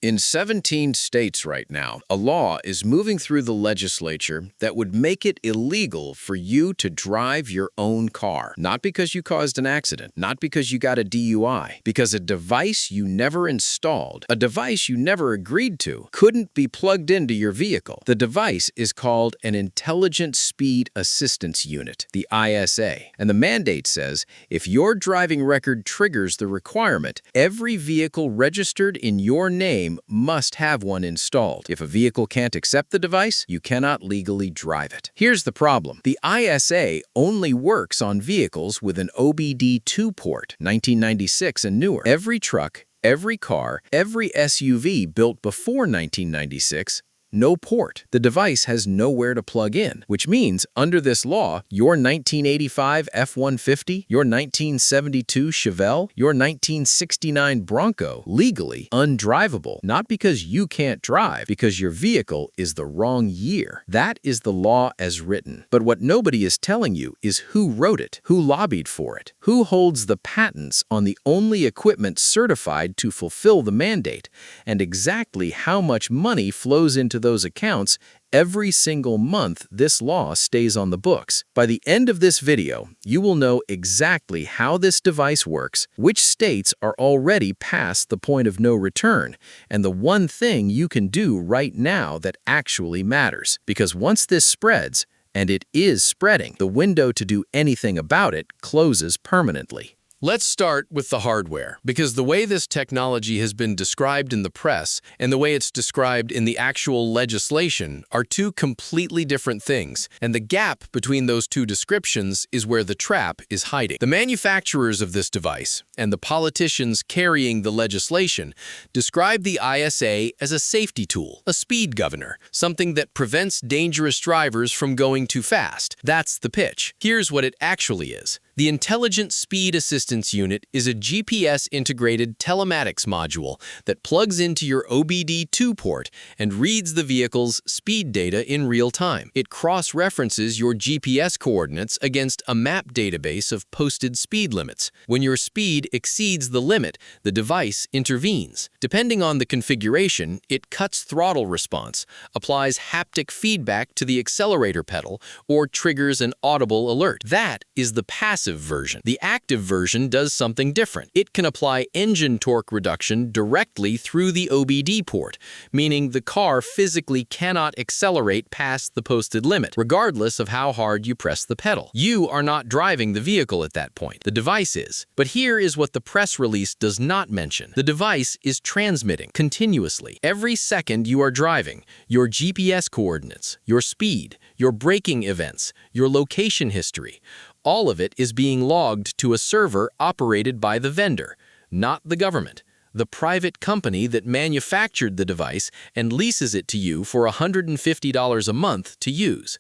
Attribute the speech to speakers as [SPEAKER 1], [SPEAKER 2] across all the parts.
[SPEAKER 1] In 17 states right now, a law is moving through the legislature that would make it illegal for you to drive your own car. Not because you caused an accident, not because you got a DUI, because a device you never installed, a device you never agreed to, couldn't be plugged into your vehicle. The device is called an Intelligent Speed Assistance Unit, the ISA. And the mandate says if your driving record triggers the requirement, every vehicle registered in your name must have one installed. If a vehicle can't accept the device, you cannot legally drive it. Here's the problem. The ISA only works on vehicles with an OBD2 port, 1996 and newer. Every truck, every car, every SUV built before 1996, no port. The device has nowhere to plug in, which means, under this law, your 1985 F-150, your 1972 Chevelle, your 1969 Bronco, legally undrivable, not because you can't drive, because your vehicle is the wrong year. That is the law as written. But what nobody is telling you is who wrote it, who lobbied for it, who holds the patents on the only equipment certified to fulfill the mandate, and exactly how much money flows into those accounts every single month this law stays on the books. By the end of this video, you will know exactly how this device works, which states are already past the point of no return, and the one thing you can do right now that actually matters. Because once this spreads, and it is spreading, the window to do anything about it closes permanently.
[SPEAKER 2] Let's start with the hardware, because the way this technology has been described in the press and the way it's described in the actual legislation are two completely different things, and the gap between those two descriptions is where the trap is hiding. The manufacturers of this device and the politicians carrying the legislation describe the ISA as a safety tool, a speed governor, something that prevents dangerous drivers from going too fast. That's the pitch. Here's what it actually is. The Intelligent Speed Assistance Unit is a GPS-integrated telematics module that plugs into your OBD2 port and reads the vehicle's speed data in real time. It cross-references your GPS coordinates against a map database of posted speed limits. When your speed exceeds the limit, the device intervenes. Depending on the configuration, it cuts throttle response, applies haptic feedback to the accelerator pedal, or triggers an audible alert. That is the passive version. The active version does something different. It can apply engine torque reduction directly through the OBD port, meaning the car physically cannot accelerate past the posted limit, regardless of how hard you press the pedal. You are not driving the vehicle at that point. The device is. But here is what the press release does not mention. The device is transmitting continuously. Every second you are driving, your GPS coordinates, your speed, your braking events, your location history, all of it is being logged to a server operated by the vendor, not the government, the private company that manufactured the device and leases it to you for $150 a month to use.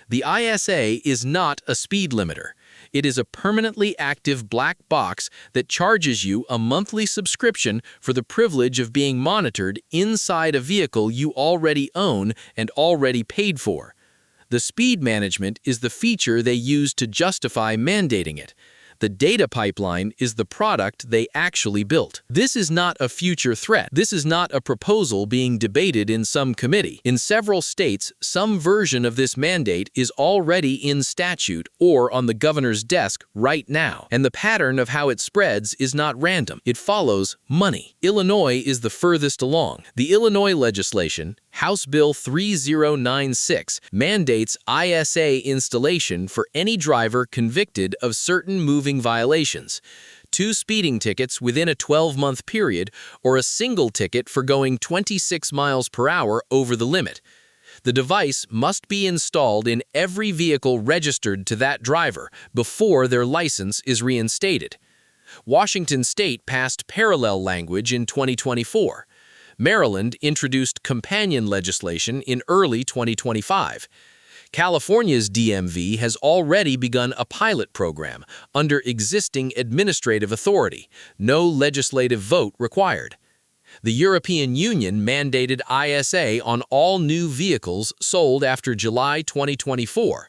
[SPEAKER 2] The ISA is not a speed limiter. It is a permanently active black box that charges you a monthly subscription for the privilege of being monitored inside a vehicle you already own and already paid for. The speed management is the feature they use to justify mandating it. The data pipeline is the product they actually built. This is not a future threat. This is not a proposal being debated in some committee. In several states, some version of this mandate is already in statute or on the governor's desk right now. And the pattern of how it spreads is not random. It follows money. Illinois is the furthest along. The Illinois legislation, House Bill 3096, mandates ISA installation for any driver convicted of certain moving violations, 2 speeding tickets within a 12-month period, or a single ticket for going 26 miles per hour over the limit. The device must be installed in every vehicle registered to that driver before their license is reinstated. Washington State passed parallel language in 2024. Maryland introduced companion legislation in early 2025. California's DMV has already begun a pilot program under existing administrative authority, no legislative vote required. The European Union mandated ISA on all new vehicles sold after July 2024.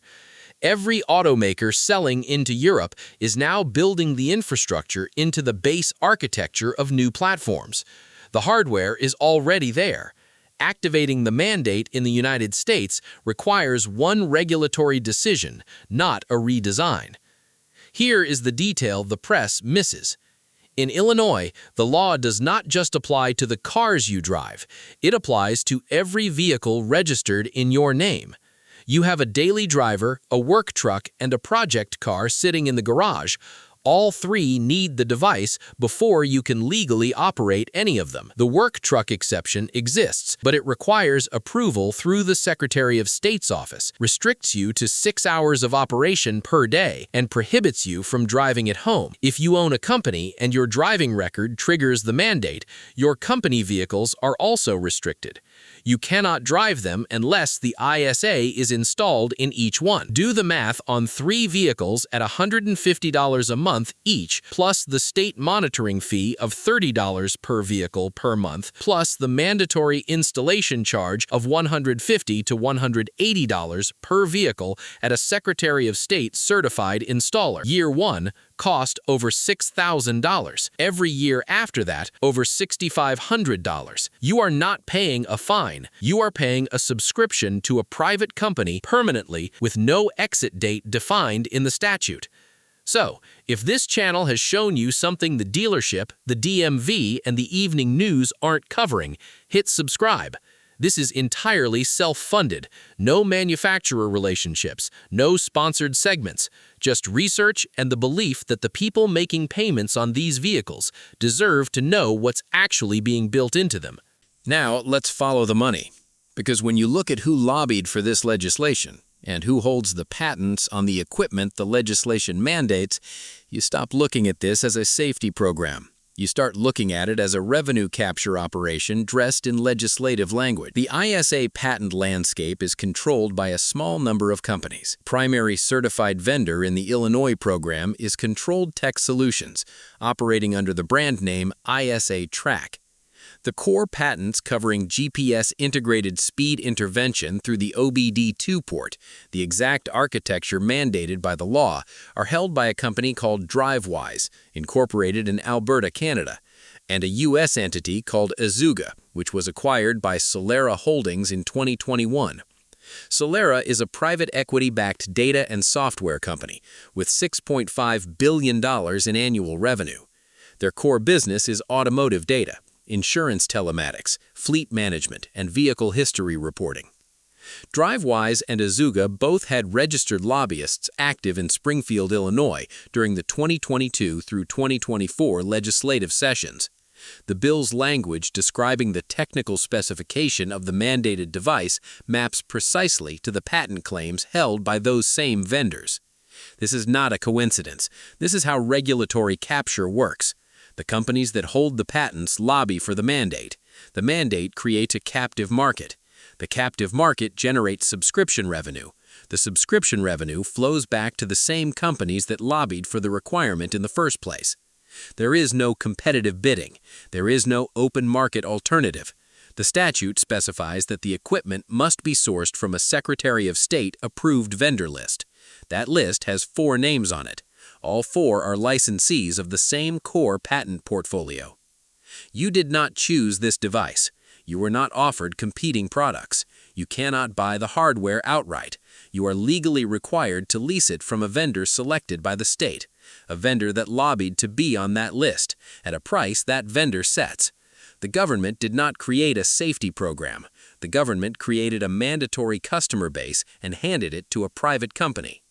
[SPEAKER 2] Every automaker selling into Europe is now building the infrastructure into the base architecture of new platforms. The hardware is already there. Activating the mandate in the United States requires one regulatory decision, not a redesign. Here is the detail the press misses. In Illinois, the law does not just apply to the cars you drive. It applies to every vehicle registered in your name. You have a daily driver, a work truck, and a project car sitting in the garage. All three need the device before you can legally operate any of them. The work truck exception exists, but it requires approval through the Secretary of State's office, restricts you to 6 hours of operation per day, and prohibits you from driving it home. If you own a company and your driving record triggers the mandate, your company vehicles are also restricted. You cannot drive them unless the ISA is installed in each one. Do the math on 3 vehicles at $150 a month each, plus the state monitoring fee of $30 per vehicle per month, plus the mandatory installation charge of $150 to $180 per vehicle at a Secretary of State certified installer. Year 1 cost over $6,000. Every year after that, over $6,500. You are not paying a fine. You are paying a subscription to a private company permanently with no exit date defined in the statute. So, if this channel has shown you something the dealership, the DMV, and the evening news aren't covering, hit subscribe. This is entirely self-funded, no manufacturer relationships, no sponsored segments, just research and the belief that the people making payments on these vehicles deserve to know what's actually being built into them.
[SPEAKER 1] Now, let's follow the money. Because when you look at who lobbied for this legislation and who holds the patents on the equipment the legislation mandates, you stop looking at this as a safety program. You start looking at it as a revenue capture operation dressed in legislative language. The ISA patent landscape is controlled by a small number of companies. Primary certified vendor in the Illinois program is Controlled Tech Solutions, operating under the brand name ISA Track. The core patents covering GPS integrated speed intervention through the OBD2 port, the exact architecture mandated by the law, are held by a company called DriveWise, incorporated in Alberta, Canada, and a U.S. entity called Azuga, which was acquired by Solera Holdings in 2021. Solera is a private equity-backed data and software company with $6.5 billion in annual revenue. Their core business is automotive data, insurance telematics, fleet management, and vehicle history reporting. DriveWise and Azuga both had registered lobbyists active in Springfield, Illinois during the 2022 through 2024 legislative sessions. The bill's language describing the technical specification of the mandated device maps precisely to the patent claims held by those same vendors. This is not a coincidence. This is how regulatory capture works. The companies that hold the patents lobby for the mandate. The mandate creates a captive market. The captive market generates subscription revenue. The subscription revenue flows back to the same companies that lobbied for the requirement in the first place. There is no competitive bidding. There is no open market alternative. The statute specifies that the equipment must be sourced from a Secretary of State approved vendor list. That list has 4 names on it. All 4 are licensees of the same core patent portfolio. You did not choose this device. You were not offered competing products. You cannot buy the hardware outright. You are legally required to lease it from a vendor selected by the state, a vendor that lobbied to be on that list, at a price that vendor sets. The government did not create a safety program. The government created a mandatory customer base and handed it to a private company.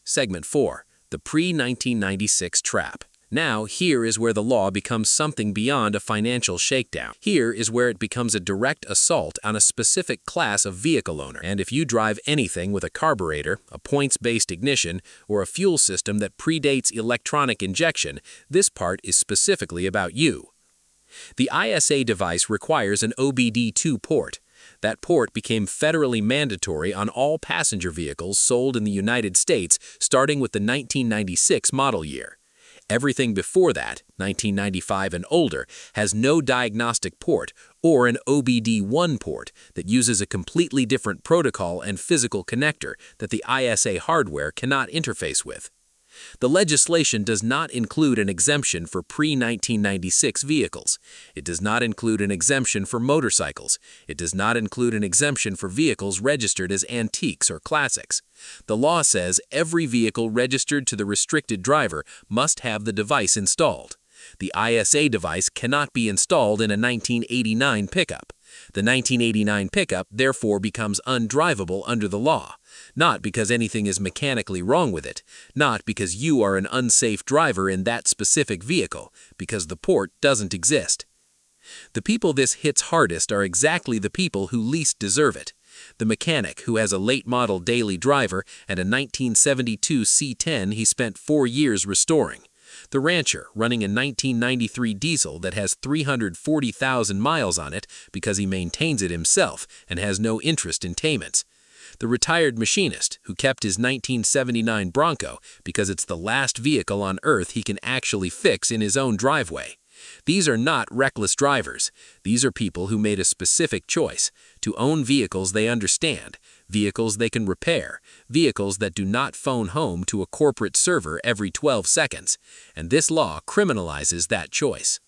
[SPEAKER 1] Segment 4. The pre-1996 trap. Now, here is where the law becomes something beyond a financial shakedown. Here is where it becomes a direct assault on a specific class of vehicle owner. And if you drive anything with a carburetor, a points-based ignition, or a fuel system that predates electronic injection, this part is specifically about you. The ISA device requires an OBD2 port. That port became federally mandatory on all passenger vehicles sold in the United States starting with the 1996 model year. Everything before that, 1995 and older, has no diagnostic port or an OBD1 port that uses a completely different protocol and physical connector that the ISA hardware cannot interface with.
[SPEAKER 2] The legislation does not include an exemption for pre-1996 vehicles. It does not include an exemption for motorcycles. It does not include an exemption for vehicles registered as antiques or classics. The law says every vehicle registered to the restricted driver must have the device installed. The ISA device cannot be installed in a 1989 pickup. The 1989 pickup therefore becomes undrivable under the law, not because anything is mechanically wrong with it, not because you are an unsafe driver in that specific vehicle, because the port doesn't exist. The people this hits hardest are exactly the people who least deserve it. The mechanic who has a late-model daily driver and a 1972 C10 he spent 4 years restoring. The rancher running a 1993 diesel that has 340,000 miles on it because he maintains it himself and has no interest in payments. The retired machinist who kept his 1979 Bronco because it's the last vehicle on earth he can actually fix in his own driveway. These are not reckless drivers. These are people who made a specific choice to own vehicles they understand, vehicles they can repair, vehicles that do not phone home to a corporate server every 12 seconds, and this law criminalizes that choice.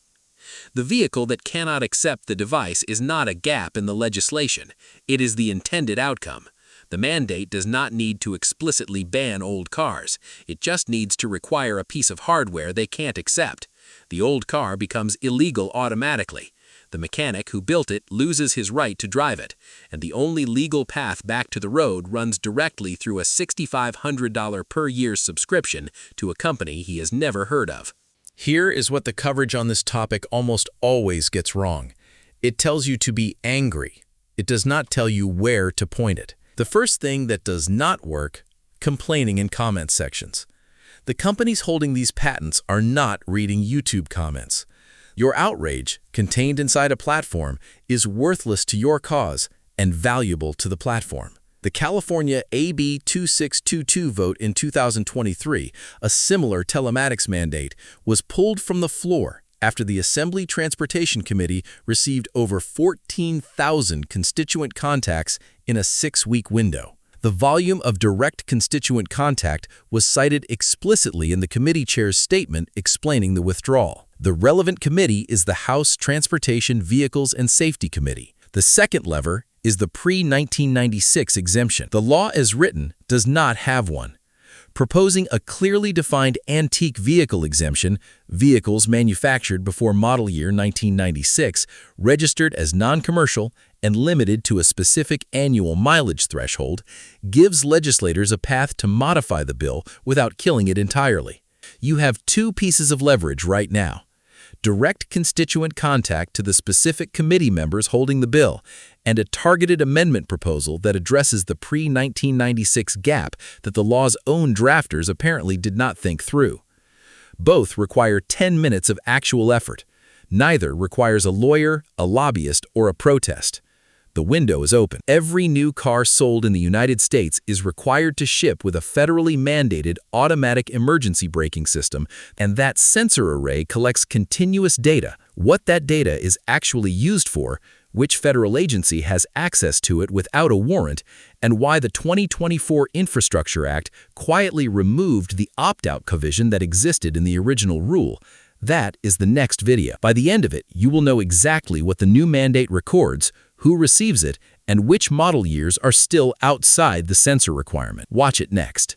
[SPEAKER 2] The vehicle that cannot accept the device is not a gap in the legislation. It is the intended outcome. The mandate does not need to explicitly ban old cars. It just needs to require a piece of hardware they can't accept. The old car becomes illegal automatically. The mechanic who built it loses his right to drive it, and the only legal path back to the road runs directly through a $6,500 per year subscription to a company he has never heard of.
[SPEAKER 3] Here is what the coverage on this topic almost always gets wrong. It tells you to be angry. It does not tell you where to point it. The first thing that does not work, complaining in comment sections. The companies holding these patents are not reading YouTube comments. Your outrage, contained inside a platform, is worthless to your cause and valuable to the platform. The California AB 2622 vote in 2023, a similar telematics mandate, was pulled from the floor after the Assembly Transportation Committee received over 14,000 constituent contacts in a 6-week window. The volume of direct constituent contact was cited explicitly in the committee chair's statement explaining the withdrawal. The relevant committee is the House Transportation, Vehicles, and Safety Committee. The second lever is the pre-1996 exemption. The law as written does not have one. Proposing a clearly defined antique vehicle exemption, vehicles manufactured before model year 1996, registered as non-commercial and limited to a specific annual mileage threshold, gives legislators a path to modify the bill without killing it entirely. You have 2 pieces of leverage right now: direct constituent contact to the specific committee members holding the bill, and a targeted amendment proposal that addresses the pre-1996 gap that the law's own drafters apparently did not think through. Both require 10 minutes of actual effort. Neither requires a lawyer, a lobbyist, or a protest. The window is open. Every new car sold in the United States is required to ship with a federally mandated automatic emergency braking system, and that sensor array collects continuous data, what that data is actually used for, which federal agency has access to it without a warrant, and why the 2024 Infrastructure Act quietly removed the opt-out provision that existed in the original rule. That is the next video. By the end of it, you will know exactly what the new mandate records, who receives it, and which model years are still outside the sensor requirement. Watch it next.